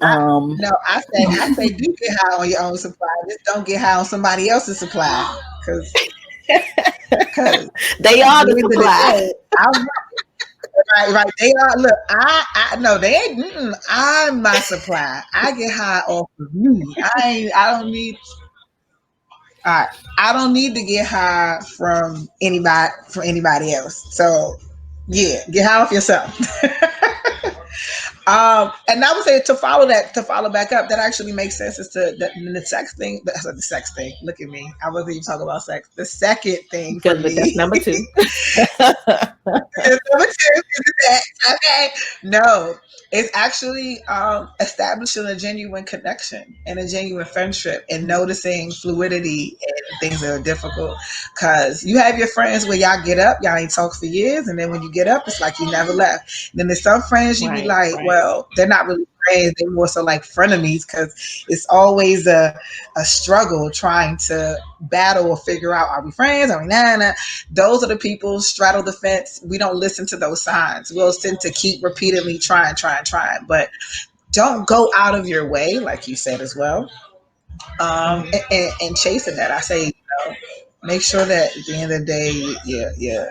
I, Um, no, I say do get high on your own supply. Just don't get high on somebody else's supply. Cause they at are the the end of the supply. day, I'm right, right. They are. Look, I no, they ain't. I'm my supply. I get high off of me. I don't need. All right. I don't need to get high from anybody else. So, yeah, get high off yourself. And I would say to follow back up, that actually makes sense as to the sex thing. The sex thing. Look at me. I wasn't even talking about sex. The second thing for Because but that's me. number two. Number two is that, okay. No, it's actually establishing a genuine connection and a genuine friendship, and noticing fluidity and things that are difficult. Because you have your friends where y'all get up, y'all ain't talked for years, and then when you get up, it's like you never left. And then there's some friends you be Right, like, right. well, they're not really friends, they're more so like frenemies, because it's always a struggle trying to battle or figure out, are we friends? Are we not? Those are the people straddle the fence. We don't listen to those signs. We'll tend to keep repeatedly trying. But don't go out of your way, like you said as well, Mhm. and chasing that. I say, make sure that at the end of the day, yeah.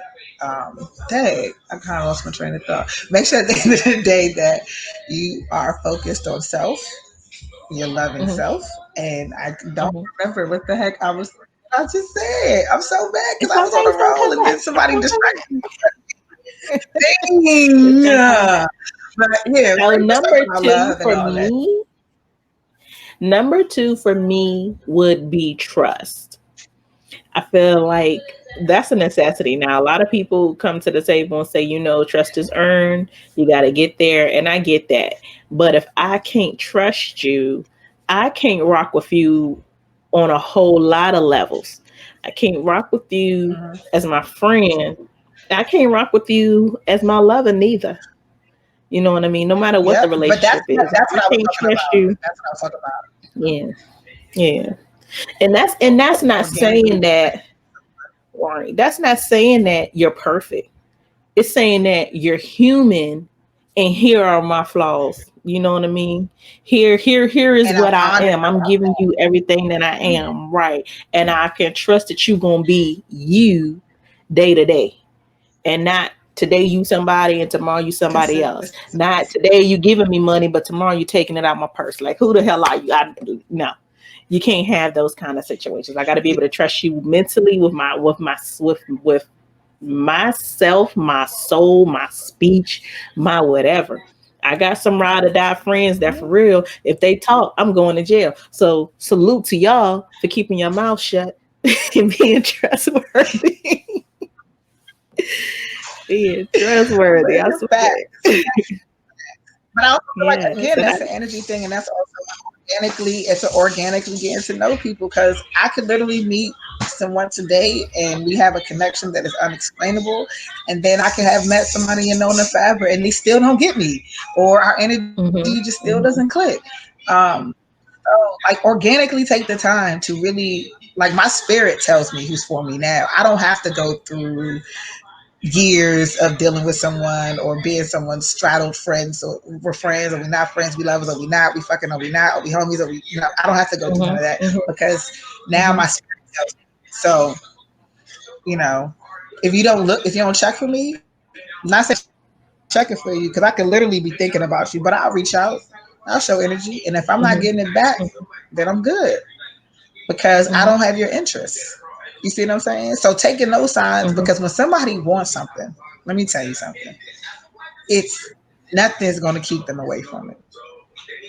Dang, I kind of lost my train of thought. Make sure at the end of the day that you are focused on self, your loving Mhm. self. And I don't Mhm. remember what the heck I just said. I'm so mad because It's I was okay. on It's a gonna roll come and back. then It's somebody gonna come distracted me. back. It's Dang. gonna come back. But yeah, So we're just talking about love and all that. number two for me would be trust. I feel like that's a necessity. Now, a lot of people come to the table and say, trust is earned. You got to get there. And I get that. But if I can't trust you, I can't rock with you on a whole lot of levels. I can't rock with you Mhm. as my friend. I can't rock with you as my lover, neither. You know what I mean? No matter what the Yep. But relationship is. If that's I what I was can't talking trust about. you, That's what I was talking about. yeah, yeah. And that's not Organically. saying that, right. That's not saying that you're perfect. It's saying that you're human and here are my flaws. You know what I mean? Here is And I'm what I honest am. I'm about giving you everything that I that. am, right? And I can trust that you gonna be you day to day, and not today you somebody and tomorrow you somebody else. Not Consistency. today you giving me money, but tomorrow you taking it out my purse. Like who the hell are you? No, you can't have those kind of situations. I got to be able to trust you mentally with myself, my soul, my speech, my whatever. I got some ride or die friends that for real, if they talk, I'm going to jail. So salute to y'all for keeping your mouth shut and being trustworthy. Being trustworthy, I swear. Facts. But I also feel like Yeah. again, So that's that. an energy thing, and that's also organically, it's an organically getting to know people, because I could literally meet someone today and we have a connection that is unexplainable, and then I could have met somebody and known them forever and they still don't get me, or our energy just still Mm-hmm, doesn't click. mm-hmm, Um, so like organically take the time to really, like, my spirit tells me who's for me now. I don't have to go through years of dealing with someone or being someone's straddled friends, or we're friends or we're not friends, we lovers or we not, we fucking or we not, or we homies or we, I don't have to go through none of that, mm-hmm, because now mm-hmm, my spirit tells me. So, you know, if you don't look, if you don't check for me, I'm not saying checking for you, because I could literally be thinking about you, but I'll reach out, I'll show energy, and if I'm not getting it back, then I'm good, because I don't have your mm-hmm, interest. You see what I'm saying? So taking those signs, because when mm-hmm, somebody wants something, let me tell you something. It's nothing's going to keep them away from it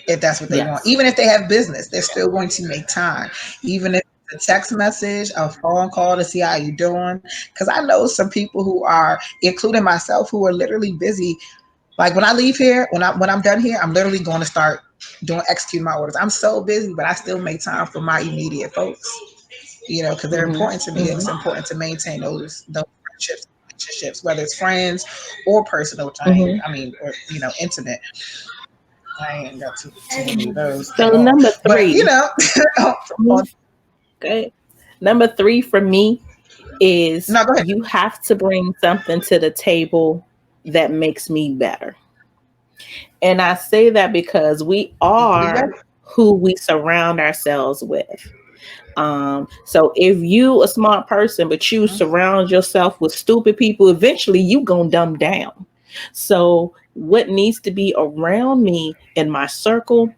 if that's what they want. Even yes. if they have business, they're still going to make time. Even if it's a text message, a phone call to see how you doing. Because I know some people who are, including myself, who are literally busy. Like when I leave here, when I'm done here, I'm literally going to start doing executing my orders. I'm so busy, but I still make time for my immediate folks. Because they're Mm-hmm, important to me, and mm-hmm, it's important to maintain those friendships, relationships, whether it's friends or personal, which mm-hmm. I mean, or intimate. I ain't got too many of those So at all. number But three for me, on, okay. Number three for me is no, go ahead. you have to bring something to the table that makes me better. And I say that because we Yeah. are who we surround ourselves with. So if you a smart person, but you surround yourself with stupid people, eventually you gonna dumb down. So what needs to be around me in my circle,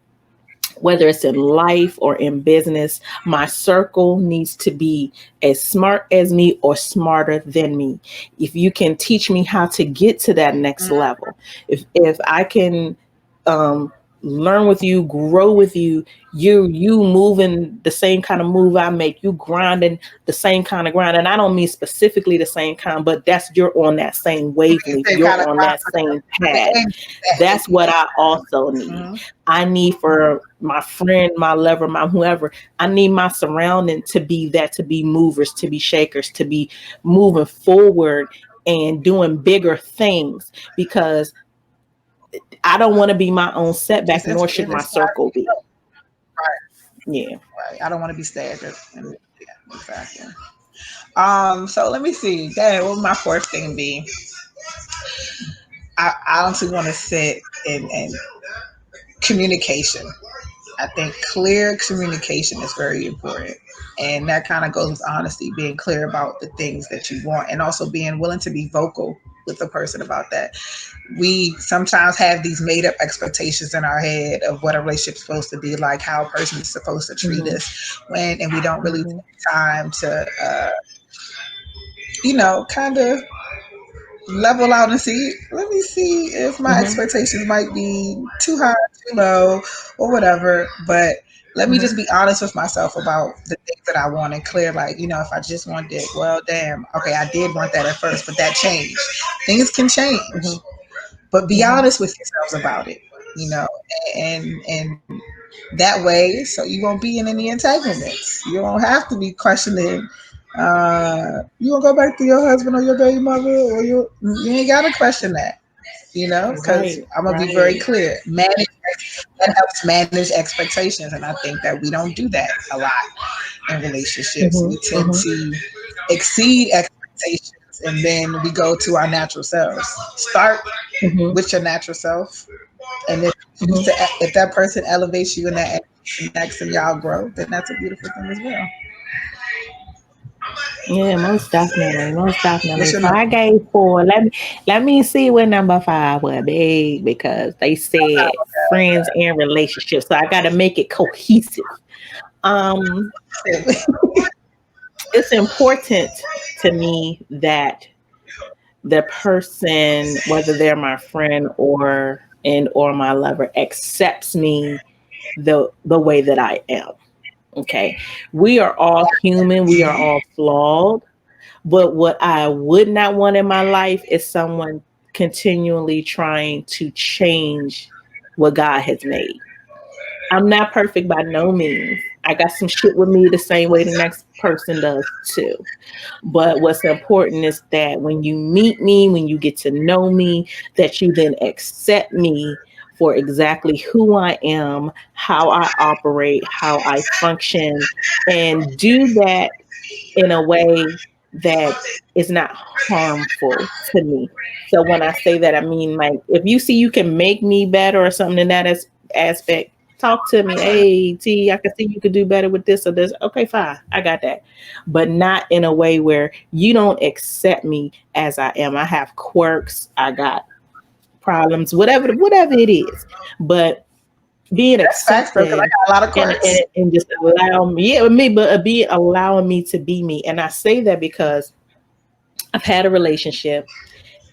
whether it's in life or in business, my circle needs to be as smart as me or smarter than me. If you can teach me how to get to that next level, if I can um, learn with you, grow with you, you moving the same kind of move I make, you grinding the same kind of grind, and I don't mean specifically the same kind, but that's you're on that same wavelength, Same you're kind of on crime that for same the path. end that may That's be what next I time. also need. I need for my friend, my lover, my whoever, I need my surrounding to be that, to be movers, to be shakers, to be moving forward and doing bigger things, because I don't want to be my own setback, Just nor should it my inspires circle me to be. grow. Right, Yeah. right. I don't want to be stagnant. And yeah, exactly. So let me see. Dang, what would my fourth thing be? I honestly want to sit in communication. I think clear communication is very important. And that kind of goes with honesty, being clear about the things that you want, and also being willing to be vocal with the person about that. We sometimes have these made up expectations in our head of what a relationship's supposed to be like, how a person is supposed to treat Hmm. us, and we don't really Hmm. take time to, kind of level out and see. Let me see if my Hmm. expectations might be too high, too low, or whatever. But let me Hmm. just be honest with myself about the things that I want, and clear. Like, if I just want it, well, damn, okay, I did want that at first, but that changed. Things can change, Hmm. but be Hmm. honest with yourselves about it. You know, and that way, so you won't be in any entanglements. You don't have to be questioning. You won't go back to your husband or your baby mother, or you ain't got to question that. Because Right. I'm gonna be very Right. clear. Manage that helps manage expectations, and I think that we don't do that a lot in relationships. Hmm. We tend Hmm. to exceed expectations, and then we go to our natural selves. Start. Mhm. with your natural self. And if Mhm. if that person elevates you in that next and y'all grow, then that's a beautiful thing as well. Yeah, most definitely, most definitely. What's your So number? I gave four. Let me see what number five would be because they said friends and relationships. So I got to make it cohesive. Um, it's important to me that the person, whether they're my friend or my lover, accepts me the way that I am. Okay, we are all human. We are all flawed. But what I would not want in my life is someone continually trying to change what God has made. I'm not perfect by no means. I got some shit with me the same way the next person does too. But what's important is that when you meet me, when you get to know me, that you then accept me for exactly who I am, how I operate, how I function, and do that in a way that is not harmful to me. So when I say that, I mean like if you see you can make me better or something in that aspect, talk to me. Hey, T, I can see you could do better with this or this. Okay, fine, I got that, but not in a way where you don't accept me as I am. I have quirks. I got problems, whatever it is, but being That's facts though, because I accepted got a lot of and, quirks. and and just allow me, yeah, with me, but be allowing me to be me. And I say that because I've had a relationship,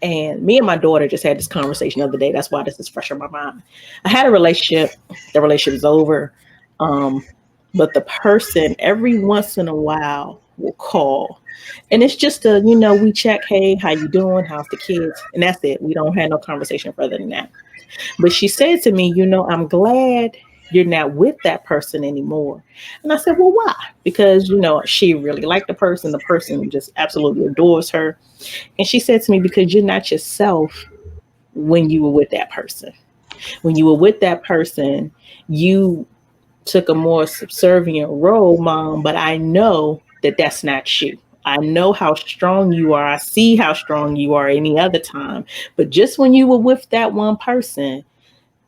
and me and my daughter just had this conversation the other day. That's why this is fresh on my mind. I had a relationship. The relationship is over, um, but the person every once in a while will call, and it's just we check, hey, how you doing? How's the kids? And that's it. We don't have no conversation further than that. But she said to me, I'm glad you're not with that person anymore. And I said, well, why? Because, she really liked the person. The person just absolutely adores her. And she said to me, because you're not yourself when you were with that person. When you were with that person, you took a more subservient role, mom, but I know that that's not you. I know how strong you are. I see how strong you are any other time. But just when you were with that one person,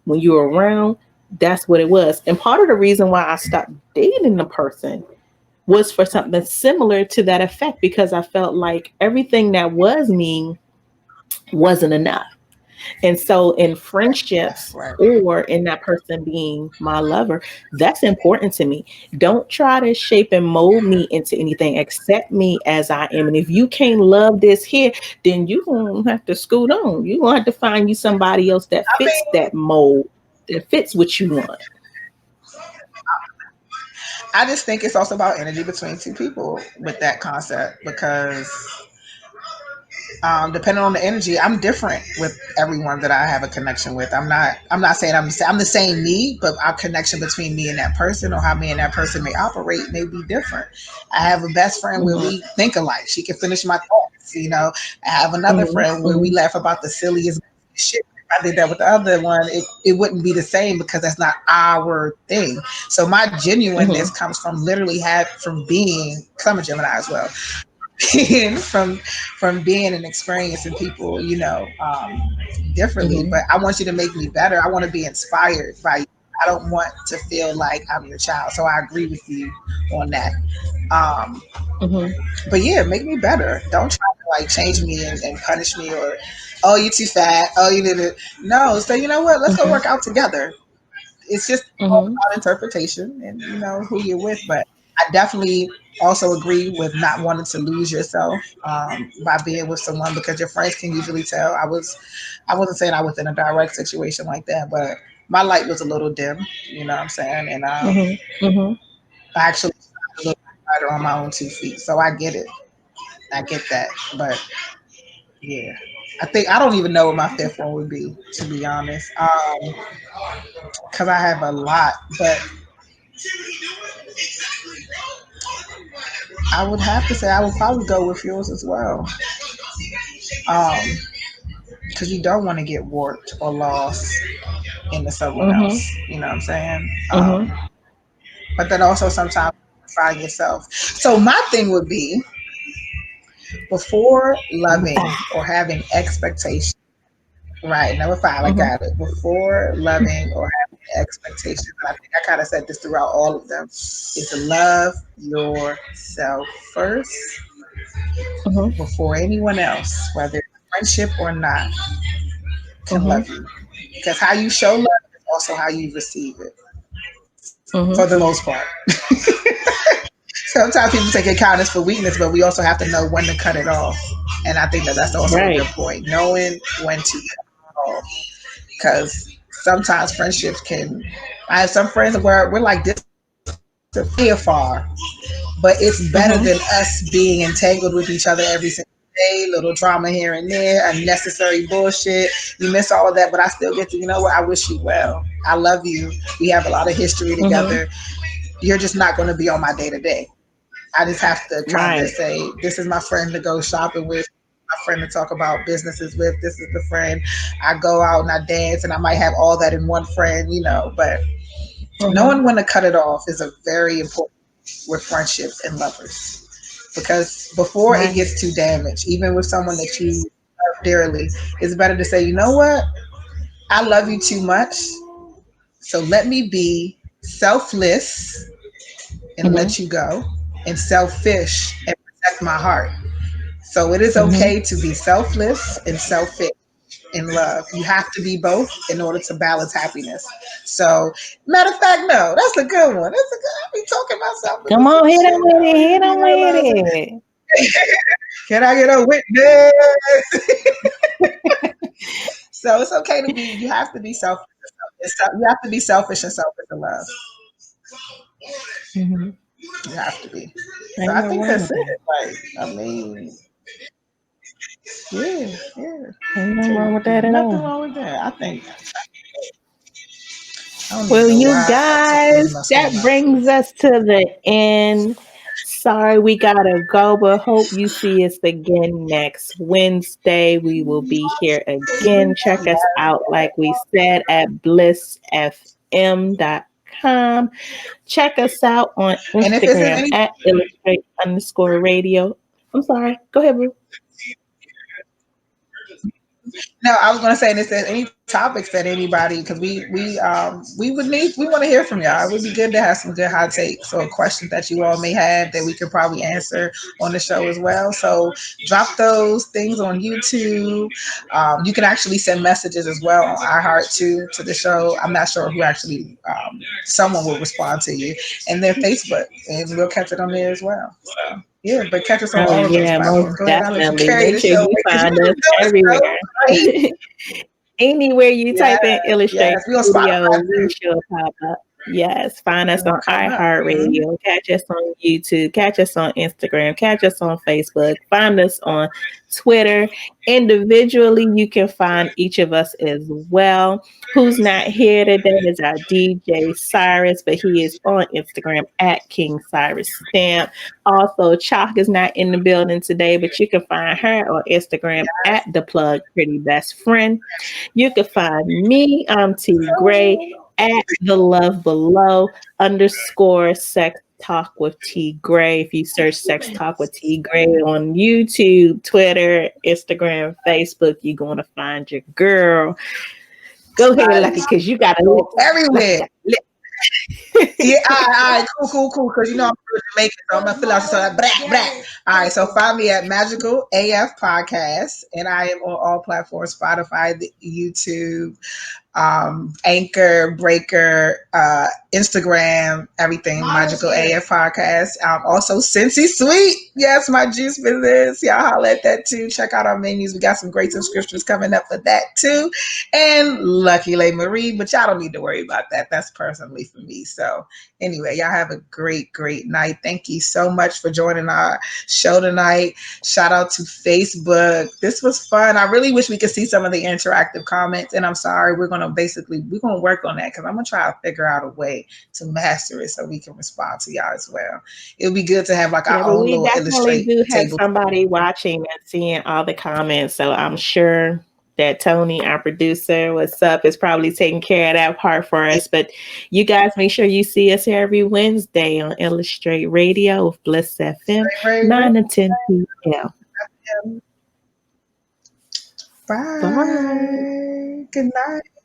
when you were around, that's what it was. And part of the reason why I stopped dating the person was for something similar to that effect because I felt like everything that was me wasn't enough. And so in friendships Right. or in that person being my lover, that's important to me. Don't try to shape and mold me into anything. Accept me as I am. And if you can't love this here, then you're going to have to scoot on. You're going to have to find you somebody else that I fits mean, that mold, that fits what you want. I just think it's also about energy between two people with that concept because depending on the energy, I'm different with everyone that I have a connection with. I'm not saying I'm the same me, but our connection between me and that person or how me and that person may operate may be different. I have a best friend where Hmm. we think alike. She can finish my thoughts. I have another Hmm. friend where we Hmm. laugh about the silliest shit. If I did that with the other one, it wouldn't be the same because that's not our thing. So my genuineness Hmm. comes from literally from being, because I'm a Gemini as well, being from being and experiencing people, differently. Hmm. But I want you to make me better. I want to be inspired by you. I don't want to feel like I'm your child. So I agree with you on that. Um, Hmm. but yeah, make me better. Don't try to like change me and punish me or oh you too fat. Oh you didn't. No, so you know what? Let's go Hmm. work out together. It's just all Hmm. about interpretation and who you're with. But I definitely also agree with not wanting to lose yourself by being with someone because your friends can usually tell. I wasn't saying I was in a direct situation like that, but my light was a little dim. You know what I'm saying? And Hmm. Hmm. I actually started a little brighter on my own 2 feet. So I get it. I get that. But yeah. I think I don't even know what my fifth one would be, to be honest, because I have a lot. But I would have to say I would probably go with yours as well. Um, because you don't want to get warped or lost into someone Hmm. else. You know what I'm saying? Hmm. But then also sometimes find yourself. So my thing would be before Number loving five. or having expectations. Right. Number five, I Mhm. got it. Before loving or having expectations, and I think I kind of said this throughout all of them, is to love yourself first Mhm. before anyone else, whether it's friendship or not, can Mhm. love you. Because how you show love is also how you receive it, for Mhm. the most part. Sometimes people take it kindness for weakness, but we also have to know when to cut it off. And I think that that's also a Right. good point, knowing when to cut it off. Because sometimes friendships can. I have some friends where we're like this way afar, but it's better Mhm. than us being entangled with each other every single day. Little drama here and there, unnecessary bullshit. You miss all of that, but I still get to. You know what? I wish you well. I love you. We have a lot of history Mhm. together. You're just not going to be on my day to day. I just have to kind of Right. say, this is my friend to go shopping with, my friend to talk about businesses with. This is the friend I go out and I dance, and I might have all that in one friend, you know. But Mhm. knowing when to cut it off is a very important with friendships and lovers, because before it Right. gets too damaged, even with someone that you love dearly, it's better to say, you know what, I love you too much, so let me be selfless and Mhm. let you go, and selfish and protect my heart. So it is Mhm. okay to be selfless and selfish in love. You have to be both in order to balance happiness. So, matter of fact, no, that's a good one. That's a good. I be talking about Come selfishness on, and hit shit. him with I it. really Hit be him with realizing. it. Can I get a witness? So it's okay to be. You have to be selfish. You have to be selfish and selfish in love. Mhm. You have to be. So Ain't I no think wrong that's with it. that. Like, I mean, yeah, yeah. Ain't no Can't wrong with that do at nothing all. wrong with that. I think I don't even Well, know you why something guys, must that hold my brings peace. us to the end. Sorry we gotta go, but hope you see us again next Wednesday. We will be here again. Check us out, like we said, at blissfm.com. Check us out on And if it's Instagram any at illustrate_radio. I'm sorry. Go ahead, boo. No, I was going to say, and if there's any topics that anybody, because we want to hear from y'all. It would be good to have some good hot takes or questions that you all may have that we could probably answer on the show as well. So drop those things on YouTube. You can actually send messages as well on iHeart to the show. I'm not sure who actually someone will respond to you, and then Facebook, and we'll catch it on there as well. So yeah, but catch us on Oh all of those yeah, most platforms. Go ahead, I'll let you definitely. carry Make the sure show you because you've find us been doing so everywhere. great. Anywhere you type Yes, in Illustrate yes. We on Radio, Spotify we too. should pop up. Yes, find us We'll on come up. Mhm. iHeartRadio, catch us on YouTube, catch us on Instagram, catch us on Facebook, find us on Twitter. Individually, you can find each of us as well. Who's not here today is our DJ Cyrus, but he is on Instagram at King Cyrus Stamp. Also, Chalk is not in the building today, but you can find her on Instagram at the Plug Pretty Best Friend. You can find me, I'm T Gray, at the Love Below underscore sex talk with T Gray. If you search sex talk with T Gray on YouTube, Twitter, Instagram, Facebook, you're going to find your girl. Go ahead, Lucky, Nice. because you got a So lips. Lucky everywhere. got lips. Yeah, all right, cool. Because you know I'm from Jamaica, so I'm gonna fill out so like blah blah. All right, so find me at Magical AF Podcast, and I am on all platforms: Spotify, YouTube, Anchor, Breaker, Instagram, everything. Magical AF Podcast. Also, Cincy Sweet. Yes, my juice business. Y'all holla at that too. Check out our menus. We got some great subscriptions coming up for that too. And Lucky Lay Marie, but y'all don't need to worry about that. That's personally for me. So anyway, y'all have a great night. Thank you so much for joining our show tonight. Shout out to Facebook. This was fun. I really wish we could see some of the interactive comments. And I'm sorry, we're gonna work on that because I'm gonna try to figure out a way to master it so we can respond to y'all as well. It would be good to have like Yeah, our but own we little definitely illustrate do have table. somebody watching and seeing all the comments. So I'm sure that Tony, our producer, what's up, is probably taking care of that part for us. But you guys make sure you see us here every Wednesday on Illustrate Radio with Bliss FM, Ray, 9 to 10 p.m. Bye. Bye. Good night.